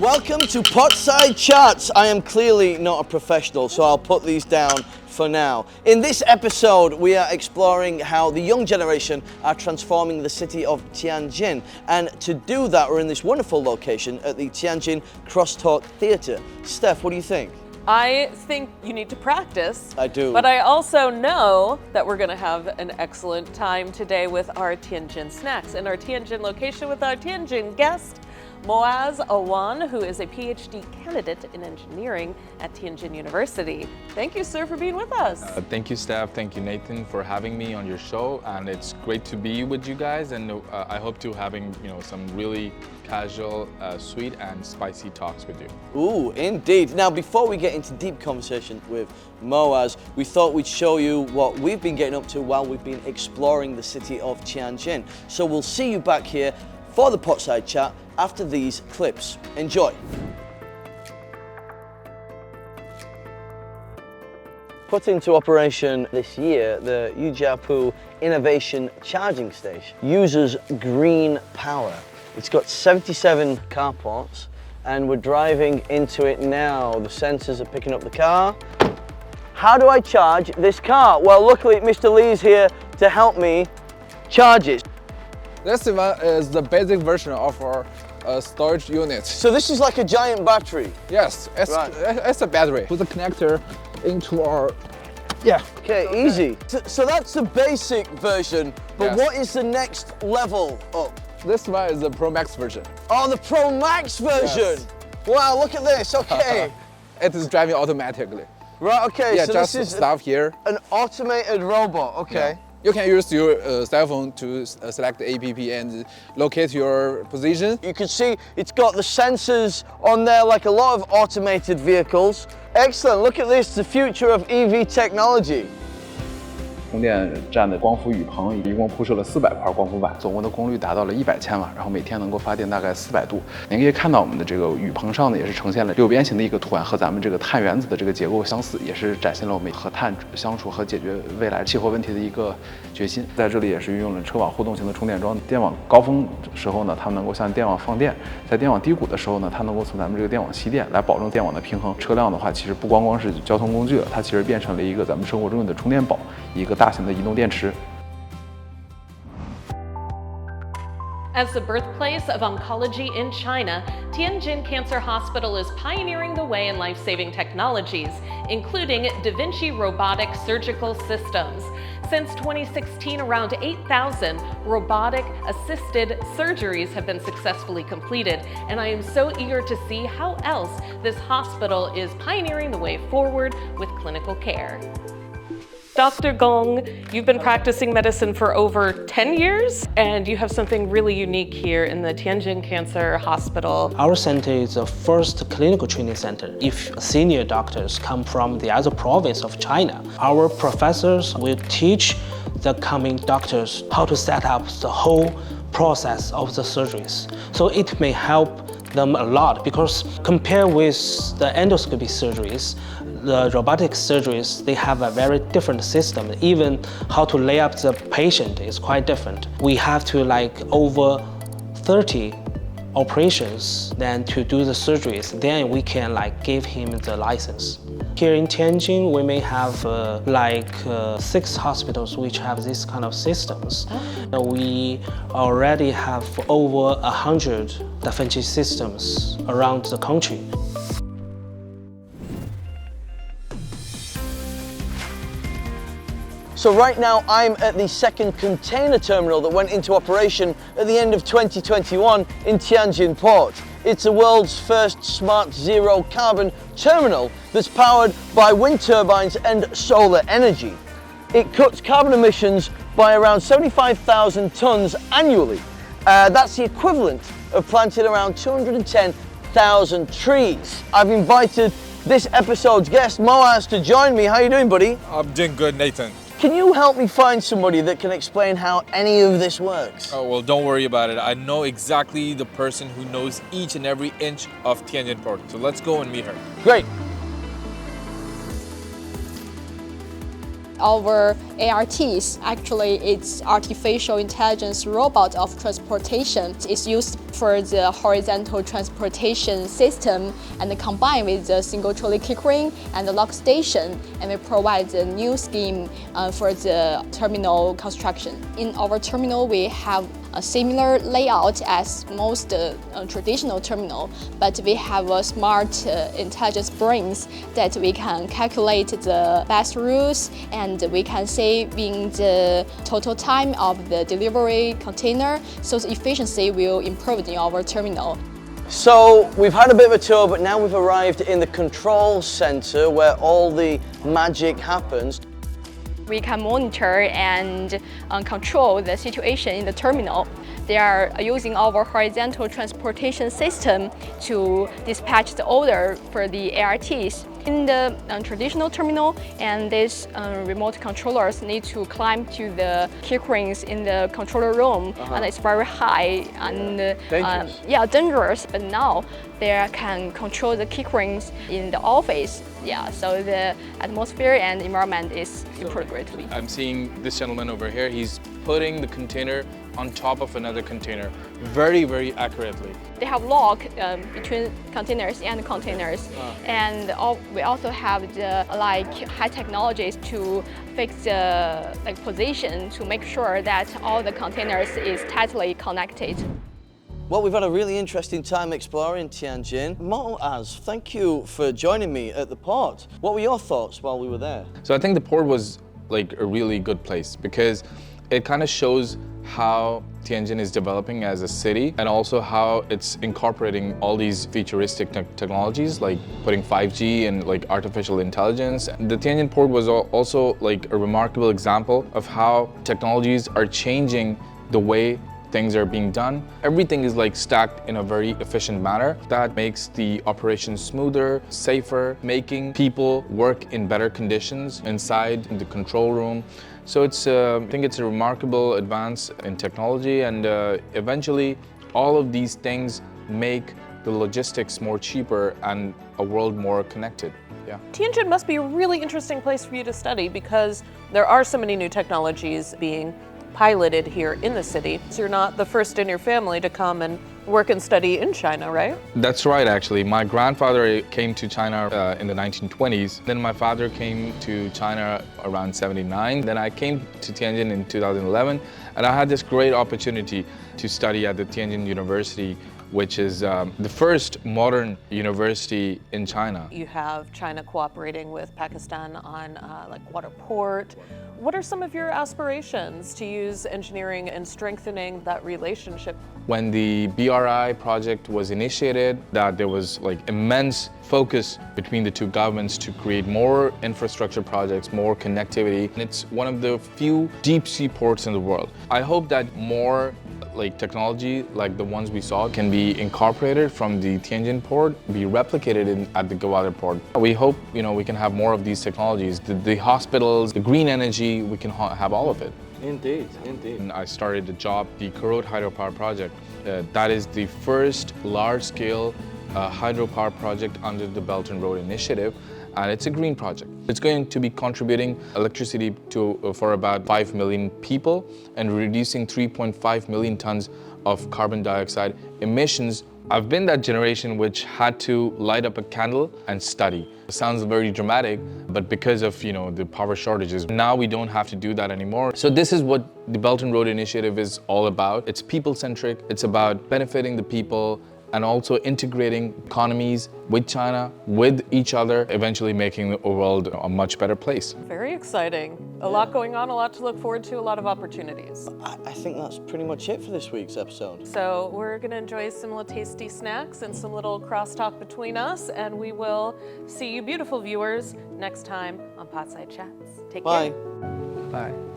Welcome to Potside Chats. I am clearly not a professional, so I'll put these down for now. In this episode, we are exploring how the young generation are transforming the city of Tianjin. And to do that, we're in this wonderful location at the Tianjin Crosstalk Theatre. Steph, what do you think? I think you need to practice. I do. But I also know that we're going to have an excellent time today with our Tianjin snacks and our Tianjin location with our Tianjin guest, Moaz Awan, who is a PhD candidate in engineering at Tianjin University. Thank you, sir, for being with us. Thank you, Steph. Thank you, Nathan, for having me on your show. And it's great to be with you guys. And I hope to having some really casual, sweet and spicy talks with you. Ooh, indeed. Now, before we get into deep conversation with Moaz, we thought we'd show you what we've been getting up to while we've been exploring the city of Tianjin. So we'll see you back here for the Potside Chat after these clips. Enjoy. Put into operation this year, the Upool Innovation charging station uses green power. It's got 77 carports and we're driving into it now. The sensors are picking up the car. How do I charge this car? Well, luckily Mr. Lee's here to help me charge it. This one is the basic version of our storage unit. So this is like a giant battery? Yes, it's a battery. Put the connector into our, Okay, easy. So that's the basic version, but Yes. what is the next level up? This one is the Pro Max version. Oh, the Pro Max version. Yes. Wow, look at this, okay. It is driving automatically. Right, okay, Yeah, so just this is stop here. an automated robot, okay. You can use your cell phone to select the app and locate your position. You can see it's got the sensors on there like a lot of automated vehicles. Excellent, look at this, the future of EV technology. 充电站的光伏雨棚一共铺设了400块光伏板，总共的功率达到了100千瓦，然后每天能够发电大概400度。您可以看到我们的这个雨棚上呢，也是呈现了六边形的一个图案，和咱们这个碳原子的这个结构相似，也是展现了我们和碳相处和解决未来气候问题的一个决心。在这里也是运用了车网互动型的充电桩，电网高峰时候呢，它能够向电网放电；在电网低谷的时候呢，它能够从咱们这个电网吸电，来保证电网的平衡。车辆的话，其实不光光是交通工具了，它其实变成了一个咱们生活中的充电宝，一个大型的移动电池。 As the birthplace of oncology in China, Tianjin Cancer Hospital is pioneering the way in life-saving technologies, including Vinci robotic surgical systems. Since 2016, around 8,000 robotic-assisted surgeries have been successfully completed, and I am so eager to see how else this hospital is pioneering the way forward with clinical care. Dr. Gong, you've been practicing medicine for over 10 years, and you have something really unique here in the Tianjin Cancer Hospital. Our center is the first clinical training center. If senior doctors come from the other province of China, our professors will teach the coming doctors how to set up the whole process of the surgeries. So it may help them a lot, because compared with the endoscopy surgeries, the robotic surgeries, they have a very different system. Even how to lay up the patient is quite different. We have to over 30 operations then to do the surgeries. Then we can give him the license. Here in Tianjin, we may have 6 hospitals which have this kind of systems. We already have over 100 Vinci systems around the country. So right now I'm at the second container terminal that went into operation at the end of 2021 in Tianjin Port. It's the world's first smart zero carbon terminal that's powered by wind turbines and solar energy. It cuts carbon emissions by around 75,000 tons annually. That's the equivalent of planting around 210,000 trees. I've invited this episode's guest, Moaz, to join me. How are you doing, buddy? I'm doing good, Nathan. Can you help me find somebody that can explain how any of this works? Oh, well, don't worry about it. I know exactly the person who knows each and every inch of Tianjin Port. So let's go and meet her. Great. Our ARTs, actually it's artificial intelligence robot of transportation. It's used for the horizontal transportation system and combined with the single trolley kick ring and the lock station, and we provide a new scheme for the terminal construction. In our terminal, we have a similar layout as most traditional terminal, but we have a smart intelligence brains that we can calculate the best routes, and we can saving the total time of the delivery container, so the efficiency will improve in our terminal. So we've had a bit of a tour, but now we've arrived in the control center where all the magic happens. We can monitor and control the situation in the terminal. They are using our horizontal transportation system to dispatch the order for the ARTs. In the traditional terminal, and these remote controllers need to climb to the kick rings in the controller room, and it's very high and dangerous. Dangerous. But now they can control the kick rings in the office. Yeah, so the atmosphere and environment is improved greatly. I'm seeing this gentleman over here. He's putting the container on top of another container very, very accurately. They have lock between containers and containers, and we also have the high technologies to fix the position to make sure that all the containers is tightly connected. Well, we've had a really interesting time exploring Tianjin. Moaz, thank you for joining me at the port. What were your thoughts while we were there? So I think the port was like a really good place because it kind of shows how Tianjin is developing as a city and also how it's incorporating all these futuristic technologies like putting 5G and like artificial intelligence. The Tianjin port was also like a remarkable example of how technologies are changing the way things are being done. Everything is like stacked in a very efficient manner that makes the operation smoother, safer, making people work in better conditions inside the control room. So I think it's a remarkable advance in technology, and eventually all of these things make the logistics more cheaper and a world more connected. Yeah. Tianjin must be a really interesting place for you to study because there are so many new technologies being piloted here in the city. So you're not the first in your family to come and work and study in China, right? That's right, actually. My grandfather came to China in the 1920s. Then my father came to China around 79. Then I came to Tianjin in 2011, and I had this great opportunity to study at the Tianjin University, which is the first modern university in China. You have China cooperating with Pakistan on water port. What are some of your aspirations to use engineering and strengthening that relationship? When the BRI project was initiated, that there was like immense focus between the two governments to create more infrastructure projects, more connectivity. And it's one of the few deep sea ports in the world. I hope that more technology like the ones we saw can be incorporated from the Tianjin port, be replicated at the Gwadar port. We hope we can have more of these technologies, the hospitals, the green energy, we can have all of it. Indeed, indeed. And I started a job, the Karot hydropower project. That is the first large-scale hydropower project under the Belt and Road Initiative, and it's a green project. It's going to be contributing electricity for about 5 million people and reducing 3.5 million tons of carbon dioxide emissions. I've been that generation which had to light up a candle and study. It sounds very dramatic, but because of the power shortages, now we don't have to do that anymore. So this is what the Belt and Road Initiative is all about. It's people-centric. It's about benefiting the people and also integrating economies with China, with each other, eventually making the world a much better place. Very exciting. A lot going on, a lot to look forward to, a lot of opportunities. I think that's pretty much it for this week's episode. So we're gonna enjoy some little tasty snacks and some little crosstalk between us, and we will see you beautiful viewers next time on Potside Chats. Take care. Bye. Bye.